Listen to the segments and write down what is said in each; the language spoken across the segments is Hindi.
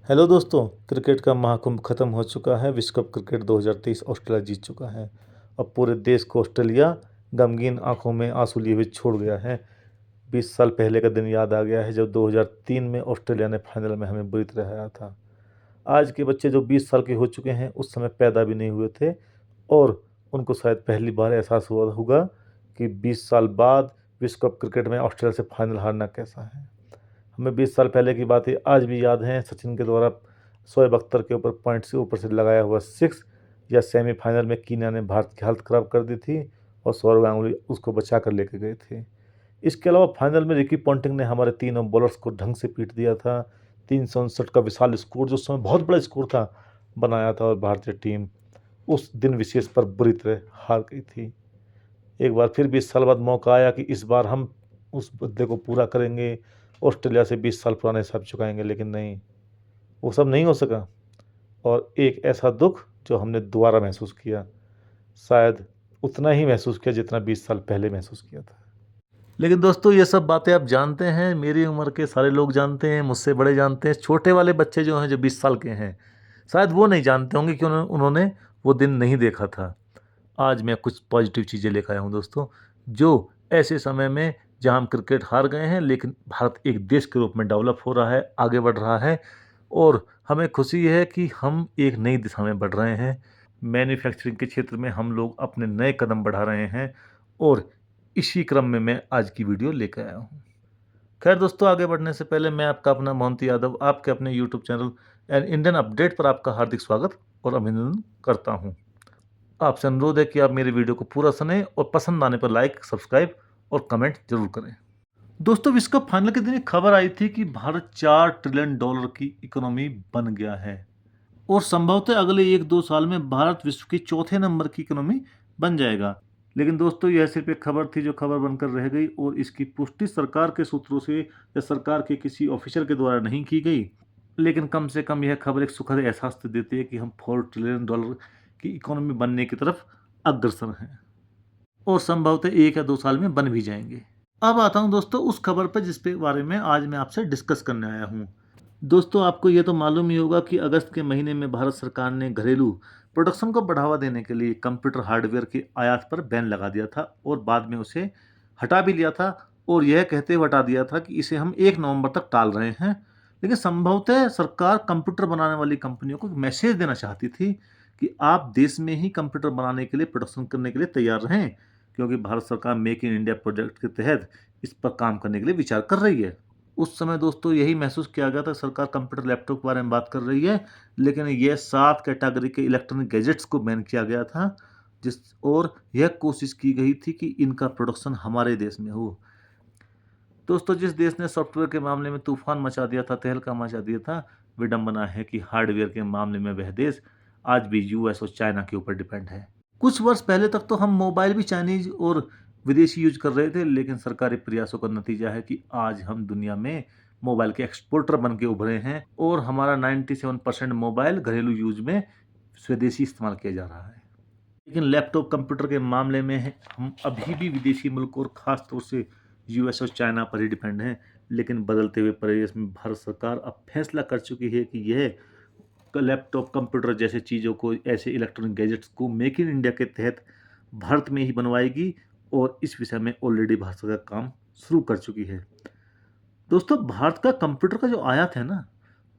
हेलो दोस्तों, क्रिकेट का महाकुंभ खत्म हो चुका है। विश्व कप क्रिकेट 2023 ऑस्ट्रेलिया जीत चुका है। अब पूरे देश को ऑस्ट्रेलिया गमगीन आंखों में आंसू लिए हुए छोड़ गया है। 20 साल पहले का दिन याद आ गया है जब 2003 में ऑस्ट्रेलिया ने फाइनल में हमें बुरी तरह हराया था। आज के बच्चे जो 20 साल के हो चुके हैं उस समय पैदा भी नहीं हुए थे और उनको शायद पहली बार एहसास हुआ होगा कि 20 साल बाद विश्व कप क्रिकेट में ऑस्ट्रेलिया से फाइनल हारना कैसा है। हमें 20 साल पहले की बातें आज भी याद हैं। सचिन के द्वारा शोएब अख्तर के ऊपर पॉइंट से ऊपर से लगाया हुआ सिक्स, या सेमीफाइनल में कीनिया ने भारत की हालत ख़राब कर दी थी और सौरव गांगुली उसको बचा कर लेके गए थे। इसके अलावा फाइनल में रिकी पॉन्टिंग ने हमारे तीनों बॉलर्स को ढंग से पीट दिया था। 359 का विशाल स्कोर, जो उस समय बहुत बड़ा स्कोर था, बनाया था और भारतीय टीम उस दिन विशेष पर बुरी तरह हार गई थी। एक बार फिर 20 साल बाद मौका आया कि इस बार हम उस बदले को पूरा करेंगे, ऑस्ट्रेलिया से 20 साल पुराने हिसाब चुकाएंगे, लेकिन नहीं, वो सब नहीं हो सका। और एक ऐसा दुख जो हमने दोबारा महसूस किया, शायद उतना ही महसूस किया जितना 20 साल पहले महसूस किया था। लेकिन दोस्तों, ये सब बातें आप जानते हैं, मेरी उम्र के सारे लोग जानते हैं, मुझसे बड़े जानते हैं। छोटे वाले बच्चे जो हैं, जो 20 साल के हैं, शायद वो नहीं जानते होंगे कि उन्होंने वो दिन नहीं देखा था। आज मैं कुछ पॉजिटिव चीज़ें लेकर आया हूँ दोस्तों, जो ऐसे समय में जहाँ हम क्रिकेट हार गए हैं, लेकिन भारत एक देश के रूप में डेवलप हो रहा है, आगे बढ़ रहा है और हमें खुशी है कि हम एक नई दिशा में बढ़ रहे हैं। मैन्युफैक्चरिंग के क्षेत्र में हम लोग अपने नए कदम बढ़ा रहे हैं और इसी क्रम में मैं आज की वीडियो लेकर आया हूँ। खैर दोस्तों, आगे बढ़ने से पहले मैं आपका अपना मोहंती यादव आपके अपने YouTube channel and Indian update पर आपका हार्दिक स्वागत और अभिनंदन करता हूँ। आपसे अनुरोध है कि आप मेरे वीडियो को पूरा सुनें और पसंद आने पर लाइक, सब्सक्राइब और कमेंट जरूर करें। दोस्तों, विश्व कप फाइनल के दिन एक खबर आई थी कि भारत $4 ट्रिलियन की इकोनॉमी बन गया है और संभवतः अगले 1-2 साल में भारत विश्व की चौथे नंबर की इकोनॉमी बन जाएगा। लेकिन दोस्तों, यह सिर्फ एक खबर थी जो खबर बनकर रह गई और इसकी पुष्टि सरकार के सूत्रों से या सरकार के किसी ऑफिसर के द्वारा नहीं की गई। लेकिन कम से कम यह खबर एक सुखद एहसास तो देती है कि हम $4 ट्रिलियन की इकोनॉमी बनने की तरफ अग्रसर हैं और संभवतः 1 या 2 साल में बन भी जाएंगे। अब आता हूं दोस्तों उस खबर पर जिसके बारे में आज मैं आपसे डिस्कस करने आया हूं। दोस्तों, आपको ये तो मालूम ही होगा कि अगस्त के महीने में भारत सरकार ने घरेलू प्रोडक्शन को बढ़ावा देने के लिए कंप्यूटर हार्डवेयर के आयात पर बैन लगा दिया था और बाद में उसे हटा भी लिया था और यह कहते हुए हटा दिया था कि इसे हम 1 नवंबर तक टाल रहे हैं। लेकिन संभवतः सरकार कंप्यूटर बनाने वाली कंपनियों को मैसेज देना चाहती थी कि आप देश में ही कंप्यूटर बनाने के लिए, प्रोडक्शन करने के लिए तैयार रहें, क्योंकि भारत सरकार मेक इन इंडिया प्रोजेक्ट के तहत इस पर काम करने के लिए विचार कर रही है। उस समय दोस्तों यही महसूस किया गया था, सरकार कंप्यूटर लैपटॉप के बारे में बात कर रही है, लेकिन ये 7 कैटेगरी के इलेक्ट्रॉनिक गैजेट्स को बैन किया गया था, जिस और यह कोशिश की गई थी कि इनका प्रोडक्शन हमारे देश में हो। दोस्तों, जिस देश ने सॉफ्टवेयर के मामले में तूफान मचा दिया था, तहलका मचा दिया था, विडंबना है कि हार्डवेयर के मामले में वह देश आज भी यूएस और चाइना के ऊपर डिपेंड है। कुछ वर्ष पहले तक तो हम मोबाइल भी चाइनीज और विदेशी यूज कर रहे थे, लेकिन सरकारी प्रयासों का नतीजा है कि आज हम दुनिया में मोबाइल के एक्सपोर्टर बन के उभरे हैं और हमारा 97% मोबाइल घरेलू यूज में स्वदेशी इस्तेमाल किया जा रहा है। लेकिन लैपटॉप कंप्यूटर के मामले में हम अभी भी विदेशी मुल्क और ख़ास तौर से यूएस और चाइना पर ही डिपेंड हैं। लेकिन बदलते हुए परिवेश में भारत सरकार अब फैसला कर चुकी है कि यह लैपटॉप, कंप्यूटर जैसे चीज़ों को, ऐसे इलेक्ट्रॉनिक गैजेट्स को मेक इन इंडिया के तहत भारत में ही बनवाएगी और इस विषय में ऑलरेडी भारत सरकार काम शुरू कर चुकी है। दोस्तों, भारत का कंप्यूटर का जो आयात है ना,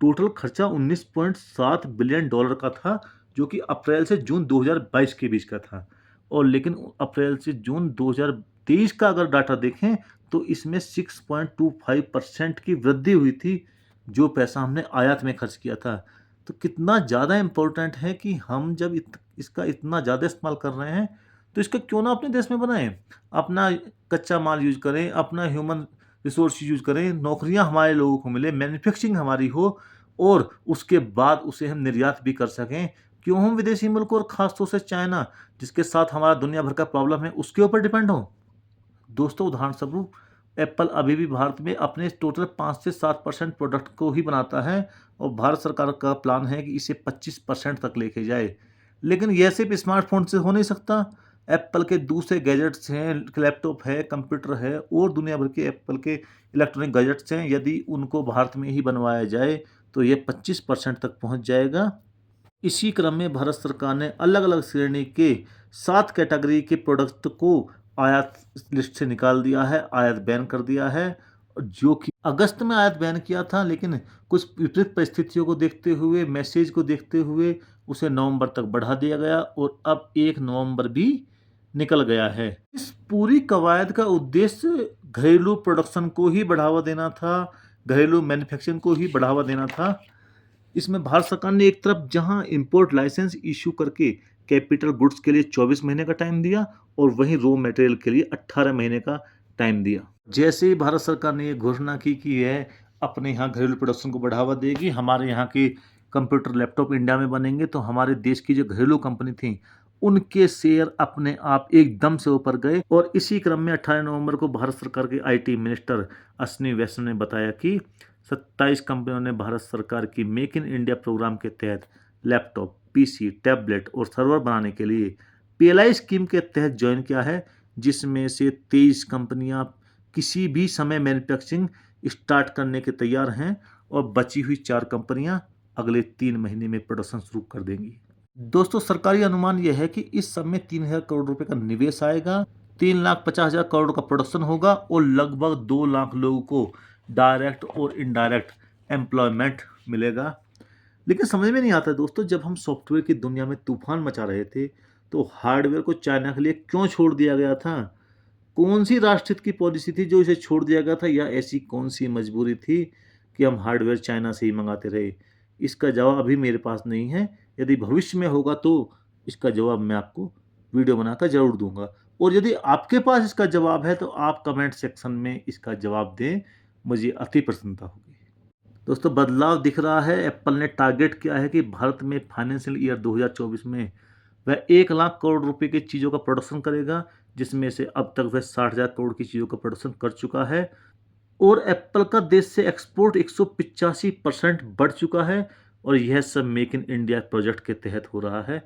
टोटल खर्चा $19.7 बिलियन का था, जो कि अप्रैल से जून 2022 के बीच का था। और लेकिन अप्रैल से जून 2023 का अगर डाटा देखें तो इसमें 6.25% की वृद्धि हुई थी, जो पैसा हमने आयात में खर्च किया था। तो कितना ज़्यादा इम्पोर्टेंट है कि हम जब इसका इतना ज़्यादा इस्तेमाल कर रहे हैं तो इसका क्यों ना अपने देश में बनाएं, अपना कच्चा माल यूज करें, अपना ह्यूमन रिसोर्स यूज करें, नौकरियां हमारे लोगों को मिले, मैन्युफैक्चरिंग हमारी हो और उसके बाद उसे हम निर्यात भी कर सकें। क्यों हम विदेशी मुल्क और ख़ासतौर से चाइना, जिसके साथ हमारा दुनिया भर का प्रॉब्लम है, उसके ऊपर डिपेंड हो। दोस्तों, उदाहरण स्वरूप एप्पल अभी भी भारत में अपने टोटल 5 से 7% प्रोडक्ट को ही बनाता है और भारत सरकार का प्लान है कि इसे 25% तक लेके जाए। लेकिन यह सिर्फ स्मार्टफोन से हो नहीं सकता। एप्पल के दूसरे गैजेट्स हैं, लैपटॉप है, कंप्यूटर है और दुनिया भर के एप्पल के इलेक्ट्रॉनिक गैजेट्स हैं। यदि उनको भारत में ही बनवाया जाए तो ये 25% तक पहुंच जाएगा। इसी क्रम में भारत सरकार ने अलग अलग श्रेणी के 7 कैटेगरी के प्रोडक्ट को आयात लिस्ट से निकाल दिया है, आयात बैन कर दिया है, जो कि अगस्त में आयात बैन किया था, लेकिन कुछ विपरीत परिस्थितियों को देखते हुए, मैसेज को देखते हुए उसे नवंबर तक बढ़ा दिया गया और अब 1 नवंबर भी निकल गया है। इस पूरी कवायद का उद्देश्य घरेलू प्रोडक्शन को ही बढ़ावा देना था, घरेलू मैन्युफैक्चरिंग को ही बढ़ावा देना था। इसमें भारत सरकार ने एक तरफ जहां इंपोर्ट लाइसेंस इशू करके कैपिटल गुड्स के लिए 24 महीने का टाइम दिया और वहीं रॉ मटेरियल के लिए 18 महीने का टाइम दिया। जैसे ही भारत सरकार ने ये घोषणा की कि यह अपने यहाँ घरेलू प्रोडक्शन को बढ़ावा देगी, हमारे यहाँ के कंप्यूटर लैपटॉप इंडिया में बनेंगे, तो हमारे देश की जो घरेलू कंपनी थी उनके शेयर अपने आप एकदम से ऊपर गए। और इसी क्रम में 18 नवंबर को भारत सरकार के आईटी मिनिस्टर अश्विनी वैष्णव ने बताया कि 27 कंपनियों ने भारत सरकार की मेक इन इंडिया प्रोग्राम के तहत लैपटॉप, पीसी, टैबलेट और सर्वर बनाने के लिए पीएलआई स्कीम के तहत ज्वाइन किया है, जिसमें से 23 कंपनियां किसी भी समय मैन्युफैक्चरिंग स्टार्ट करने के तैयार हैं और बची हुई 4 कंपनियां अगले 3 महीने में प्रोडक्शन शुरू कर देंगी। दोस्तों, सरकारी अनुमान यह है कि इस समय 3,000 करोड़ रुपए का निवेश आएगा, 3,50,000 करोड़ का प्रोडक्शन होगा और लगभग 2 लाख लोगों को डायरेक्ट और इनडायरेक्ट एम्प्लॉयमेंट मिलेगा। लेकिन समझ में नहीं आता दोस्तों, जब हम सॉफ्टवेयर की दुनिया में तूफान मचा रहे थे तो हार्डवेयर को चाइना के लिए क्यों छोड़ दिया गया था? कौन सी राष्ट्रहित की पॉलिसी थी जो इसे छोड़ दिया गया था, या ऐसी कौन सी मजबूरी थी कि हम हार्डवेयर चाइना से ही मंगाते रहे? इसका जवाब अभी मेरे पास नहीं है। यदि भविष्य में होगा तो इसका जवाब मैं आपको वीडियो बनाकर जरूर दूंगा। और यदि आपके पास इसका जवाब है तो आप कमेंट सेक्शन में इसका जवाब दें, मुझे अति प्रसन्नता होगी। दोस्तों, बदलाव दिख रहा है। एप्पल ने टारगेट किया है कि भारत में फाइनेंशियल ईयर 2024 में वह 1 लाख करोड़ रुपए की चीज़ों का प्रोडक्शन करेगा, जिसमें से अब तक वह 60,000 करोड़ की चीज़ों का प्रोडक्शन कर चुका है। और एप्पल का देश से एक्सपोर्ट 185% बढ़ चुका है और यह सब मेक इन इंडिया प्रोजेक्ट के तहत हो रहा है।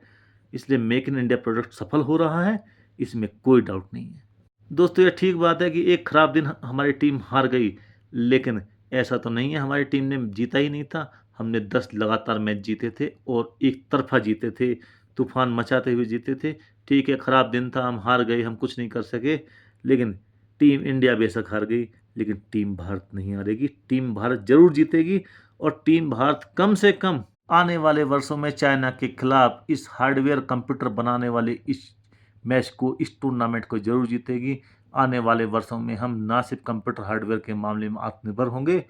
इसलिए मेक इन इंडिया प्रोजेक्ट सफल हो रहा है, इसमें कोई डाउट नहीं है। दोस्तों, ये ठीक बात है कि एक खराब दिन हमारी टीम हार गई, लेकिन ऐसा तो नहीं है हमारी टीम ने जीता ही नहीं था। हमने 10 लगातार मैच जीते थे और एक तरफा जीते थे, तूफान मचाते हुए जीते थे। ठीक है, खराब दिन था, हम हार गए, हम कुछ नहीं कर सके, लेकिन टीम इंडिया बेशक हार गई, लेकिन टीम भारत नहीं हारेगी। टीम भारत जरूर जीतेगी और टीम भारत कम से कम आने वाले वर्षों में चाइना के खिलाफ इस हार्डवेयर कंप्यूटर बनाने वाले इस मैच को, इस टूर्नामेंट को जरूर जीतेगी। आने वाले वर्षों में हम ना सिर्फ कंप्यूटर हार्डवेयर के मामले में आत्मनिर्भर होंगे,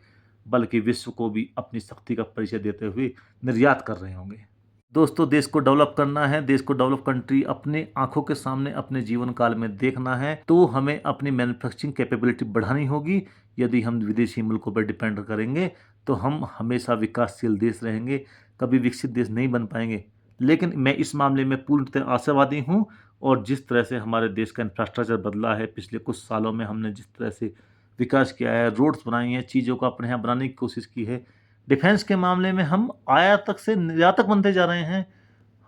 बल्कि विश्व को भी अपनी शक्ति का परिचय देते हुए निर्यात कर रहे होंगे। दोस्तों, देश को डेवलप करना है, देश को डेवलप कंट्री अपने आंखों के सामने अपने जीवन काल में देखना है, तो हमें अपनी मैन्युफैक्चरिंग कैपेबिलिटी बढ़ानी होगी। यदि हम विदेशी मुल्कों पर डिपेंड करेंगे तो हम हमेशा विकासशील देश रहेंगे, कभी विकसित देश नहीं बन पाएंगे। लेकिन मैं इस मामले में पूर्णतः आशावादी हूँ और जिस तरह से हमारे देश का इंफ्रास्ट्रक्चर बदला है, पिछले कुछ सालों में हमने जिस तरह से विकास किया है, रोड्स बनाई हैं, चीज़ों को अपने यहाँ बनाने की कोशिश की है, डिफेंस के मामले में हम आयातक से निर्यातक बनते जा रहे हैं।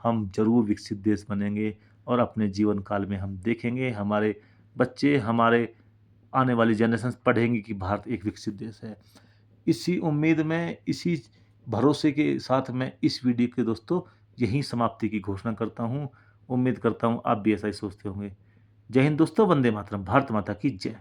हम जरूर विकसित देश बनेंगे और अपने जीवन काल में हम देखेंगे, हमारे बच्चे, हमारे आने वाली जनरेशन पढ़ेंगे कि भारत एक विकसित देश है। इसी उम्मीद में, इसी भरोसे के साथ मैं इस वीडियो के दोस्तों यहीं समाप्ति की घोषणा करता हूँ। उम्मीद करता हूँ आप भी ऐसा ही सोचते होंगे। जय हिंद दोस्तों, वंदे मातरम, भारत माता की जय।